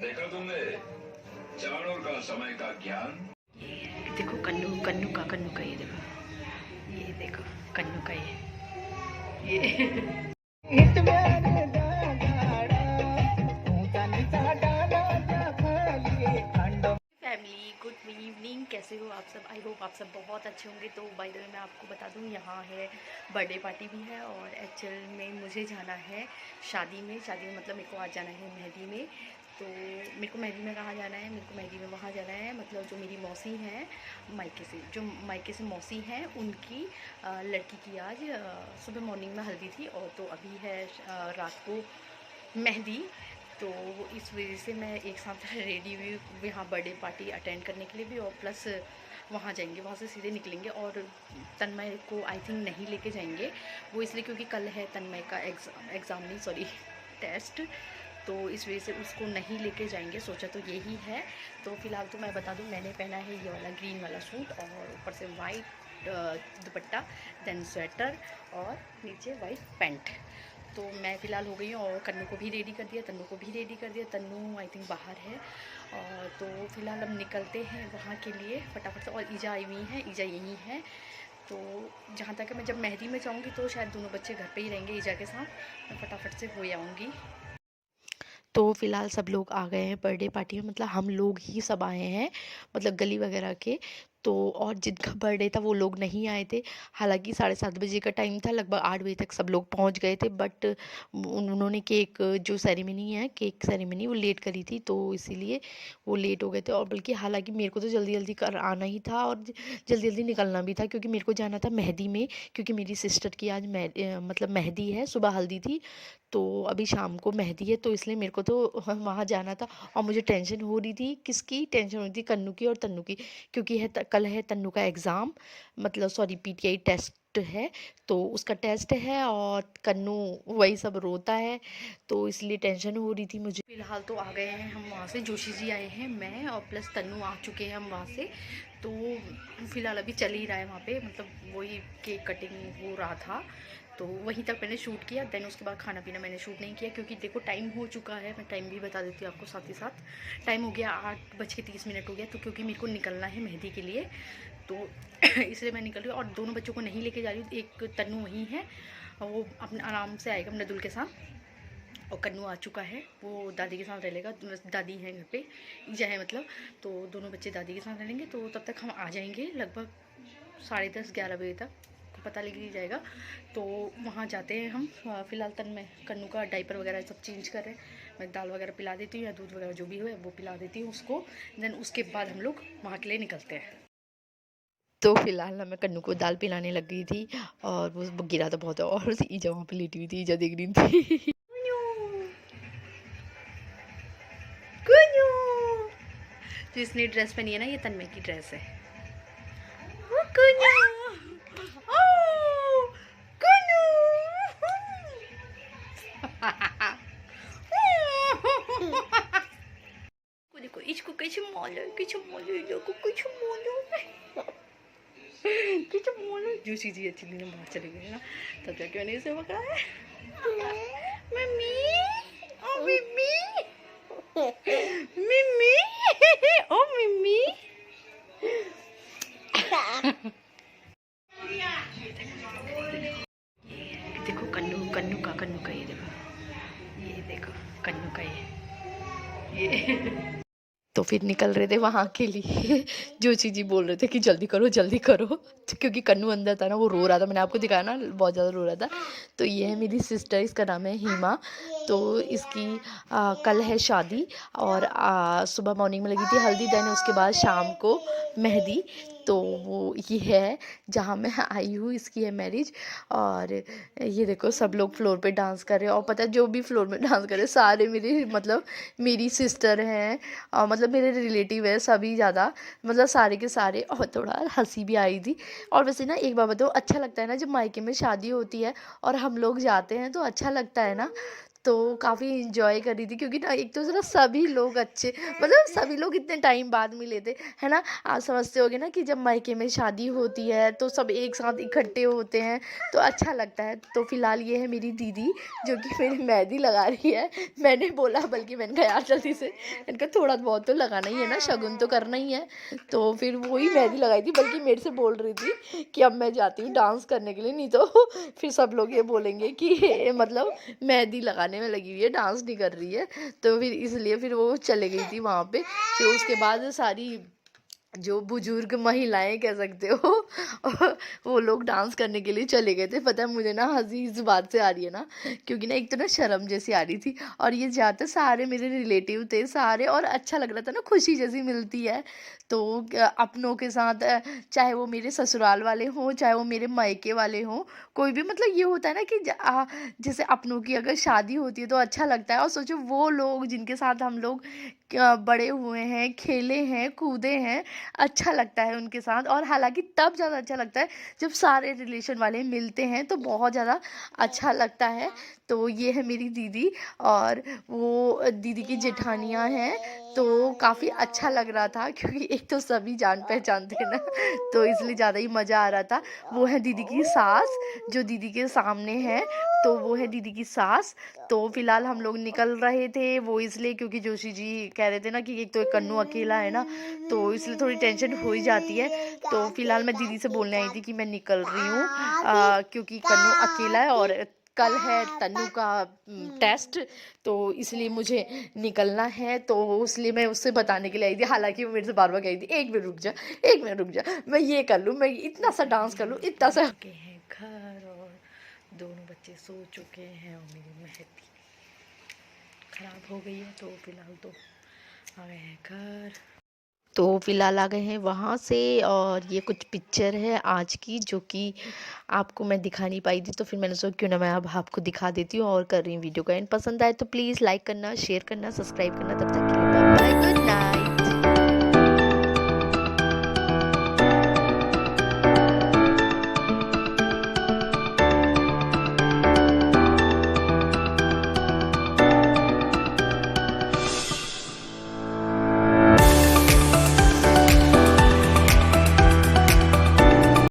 देखा तुमने चाण और का समय का ज्ञान। देखो कन्नू कन्नू का ये देखो कन्नू का ये फैमिली गुड इवनिंग, कैसे हो आप सब? आई होप आप सब बहुत अच्छे होंगे। तो बाय द वे मैं आपको बता दूं, यहाँ है बर्थडे पार्टी भी है और एक्चुअल में मुझे जाना है शादी में मतलब मेरे को आज जाना है मेहंदी में। तो मेरे को मेहंदी में कहाँ जाना है? मेरे को मेहंदी में वहाँ जाना है, मतलब जो मेरी मौसी हैं मायके से मौसी हैं उनकी लड़की की आज सुबह मॉर्निंग में हल्दी थी और तो अभी है रात को मेहंदी। तो इस वजह से मैं एक साथ रेडी हुई यहाँ बर्थडे पार्टी अटेंड करने के लिए भी, और प्लस वहाँ जाएंगे, वहाँ से सीधे निकलेंगे। और तन्मय को आई थिंक नहीं लेके जाएंगे, वो इसलिए क्योंकि कल है तन्मय का एग्ज़ाम नहीं सॉरी टेस्ट, तो इस वजह से उसको नहीं लेके जाएंगे, सोचा तो यही है। तो फिलहाल तो मैं बता दूं, मैंने पहना है ये वाला ग्रीन वाला सूट और ऊपर से वाइट दुपट्टा, देन स्वेटर और नीचे वाइट पैंट। तो मैं फ़िलहाल हो गई हूँ और कन्नू को भी रेडी कर दिया, तन्नू को भी रेडी कर दिया। तन्नू आई थिंक बाहर है। और तो फ़िलहाल हम निकलते हैं वहाँ के लिए फटाफट से। और ईजा आई हुई है, ईजा यहीं है। तो जहाँ तक मैं जब मेहंदी में जाऊँगी तो शायद दोनों बच्चे घर पे ही रहेंगे ईजा के साथ, मैं फटाफट से हो आऊँगी। तो फ़िलहाल सब लोग आ गए हैं बर्थडे पार्टी में, मतलब हम लोग ही सब आए हैं, मतलब गली वगैरह के। तो और जिनका बर्थडे था वो लोग नहीं आए थे। हालांकि 7:30 बजे का टाइम था, लगभग 8 बजे तक सब लोग पहुंच गए थे, बट उन्होंने केक जो सेरेमनी है, केक सेरेमनी वो लेट करी थी, तो इसीलिए वो लेट हो गए थे। और बल्कि हालांकि मेरे को तो जल्दी जल्दी कर आना ही था और जल्दी जल्दी निकलना भी था, क्योंकि मेरे को जाना था मेहंदी में, क्योंकि मेरी सिस्टर की आज मतलब मेहंदी है, सुबह हल्दी थी तो अभी शाम को मेहंदी है, तो इसलिए मेरे को तो वहाँ जाना था। और मुझे टेंशन हो रही थी, किसकी टेंशन हो रही थी? कन्नू की और तन्नू की, क्योंकि कल है तन्नू का एग्ज़ाम, मतलब सॉरी पीटीआई टेस्ट है, तो उसका टेस्ट है और कन्नू वही सब रोता है, तो इसलिए टेंशन हो रही थी मुझे। फिलहाल तो आ गए हैं हम वहाँ से, जोशी जी आए हैं, मैं और प्लस तन्नू आ चुके हैं हम वहाँ से। तो फिलहाल अभी चल ही रहा है वहाँ पे, मतलब वही केक कटिंग हो रहा था, तो वहीं तक मैंने शूट किया। देन उसके बाद खाना पीना मैंने शूट नहीं किया, क्योंकि देखो टाइम हो चुका है, मैं टाइम भी बता देती हूँ आपको साथ ही साथ। टाइम हो गया 8:30 हो गया, तो क्योंकि मेरे को निकलना है मेहंदी के लिए, तो इसलिए मैं निकल रही हूँ। और दोनों बच्चों को नहीं लेके जा रही हूँ, एक तन्नू वहीं है, वो अपने आराम से आएगा मृदुल के साथ, और कन्नू आ चुका है, वो दादी के साथ रह लेगा, दादी है घर पे, ईजा है मतलब, तो दोनों बच्चे दादी के साथ रहेंगे। तो तब तक हम आ जाएंगे लगभग 10:30-11 बजे तक, पता लग ही जाएगा। तो वहाँ जाते हैं हम। फ़िलहाल मैं कन्नू का डाइपर वगैरह सब चेंज कर रहे हैं, मैं दाल वगैरह पिला देती हूँ या दूध वगैरह जो भी हो वो पिला देती हूँ उसको। देन उसके बाद हम लोग वहाँ के लिए निकलते हैं। तो फिलहाल ना मैं कन्नू को दाल पिलाने लग गई थी और वो गिरा तो बहुत है, और ईजा वहाँ पे लेटी हुई थी, ईजा देख रही थी। जो इसने ड्रेस पहनी है ना, ये तन्मय की ड्रेस है। देखो इसको कैसे मालो, जूसी जी एक्चुअली ने बाहर चले गए ना, तब जाके मैंने इसे पकड़ा है। मम्मी, ओ मम्मी, मम्मी, ओ मम्मी। देखो कन्नू का ये देखो कन्नू का ये तो फिर निकल रहे थे वहाँ के लिए। जोशी जी बोल रहे थे कि जल्दी करो जल्दी करो, तो क्योंकि कन्नू अंदर था ना, वो रो रहा था, मैंने आपको दिखाया ना, बहुत ज़्यादा रो रहा था। तो ये है मेरी सिस्टर, इसका नाम है हीमा। तो इसकी कल है शादी, और सुबह मॉर्निंग में लगी थी हल्दी, देन उसके बाद शाम को मेहंदी। तो वो ये है जहाँ मैं आई हूँ, इसकी है मैरिज। और ये देखो सब लोग फ्लोर पे डांस कर रहे हैं, और पता है जो भी फ्लोर में डांस कर रहे हैं सारे मेरे मतलब मेरी सिस्टर हैं, मतलब मेरे रिलेटिव है सभी ज़्यादा, मतलब सारे के सारे। और थोड़ा हंसी भी आई थी। और वैसे ना एक बात बताओ, अच्छा लगता है ना जब मायके में शादी होती है और हम लोग जाते हैं, तो अच्छा लगता है ना। तो काफ़ी इंजॉय कर रही थी क्योंकि ना एक तो ना सभी लोग अच्छे, मतलब सभी लोग इतने टाइम बाद मिले थे, है ना। आप समझते होगे ना कि जब मायके में शादी होती है तो सब एक साथ इकट्ठे होते हैं तो अच्छा लगता है। तो फिलहाल ये है मेरी दीदी जो कि मेरी मेहंदी लगा रही है। मैंने बोला, बल्कि मैंने कहा यार जल्दी से, इनका थोड़ा बहुत तो लगाना ही है ना, शगुन तो करना ही है। तो फिर वही मेहंदी लगाई थी, बल्कि मेरे से बोल रही थी कि अब मैं जाती हूँ डांस करने के लिए, नहीं तो फिर सब लोग ये बोलेंगे कि ये मतलब मेहंदी लगाने में लगी हुई है, डांस नहीं कर रही है। तो फिर इसलिए फिर वो चले गई थी वहाँ पे। फिर उसके बाद सारी जो बुजुर्ग महिलाएं कह सकते हो वो लोग डांस करने के लिए चले गए थे। पता है मुझे ना हंसी इस बात से आ रही है ना, क्योंकि ना एक तो ना शर्म जैसी आ रही थी, और ये ज़्यादातर सारे मेरे रिलेटिव थे सारे, और अच्छा लग रहा था ना, खुशी जैसी मिलती है। तो अपनों के साथ चाहे वो मेरे ससुराल वाले हों, चाहे वो मेरे मायके वाले हों, कोई भी, मतलब ये होता है ना कि जैसे अपनों की अगर शादी होती है तो अच्छा लगता है। और सोचो वो लोग जिनके साथ हम लोग बड़े हुए हैं, खेले हैं, कूदे हैं, अच्छा लगता है उनके साथ। और हालाँकि तब ज़्यादा अच्छा लगता है जब सारे रिलेशन वाले मिलते हैं, तो बहुत ज़्यादा अच्छा लगता है। तो ये है मेरी दीदी, और वो दीदी की जेठानियाँ हैं, तो काफ़ी अच्छा लग रहा था क्योंकि एक तो सभी जान-पहचान थे ना, तो इसलिए ज़्यादा ही मज़ा आ रहा था। वो है दीदी की सास, जो दीदी के सामने है, तो वो है दीदी की सास। तो फिलहाल हम लोग निकल रहे थे, वो इसलिए क्योंकि जोशी जी कह रहे थे ना कि एक तो कन्नू अकेला है ना, तो इसलिए थोड़ी टेंशन हो ही जाती है। तो फिलहाल मैं दीदी से बोलने आई थी कि मैं निकल रही हूँ, क्योंकि कन्नू अकेला है और कल है तन्नू का टेस्ट, तो इसलिए मुझे निकलना है। तो इसलिए मैं उससे बताने के लिए आई थी। हालाँकि वो मेरे से बार-बार कह रही थी, "1 मिनट रुक जा, 1 मिनट रुक जा, मैं ये कर लूँ, मैं इतना सा डांस कर लूँ, इतना सा।" के हैं घर, और दोनों बच्चे सो चुके हैं, और मेरी मेहंदी खराब हो गई है, तो फिलहाल तो आ गए हैं घर। तो फिलहाल आ गए हैं वहाँ से, और ये कुछ पिक्चर है आज की जो कि आपको मैं दिखा नहीं पाई थी, तो फिर मैंने सोचा क्यों ना मैं अब आपको दिखा देती हूँ, और कर रही हूँ वीडियो का एंड। पसंद आए तो प्लीज़ लाइक करना, शेयर करना, सब्सक्राइब करना। तब तक के लिए बाय बाय।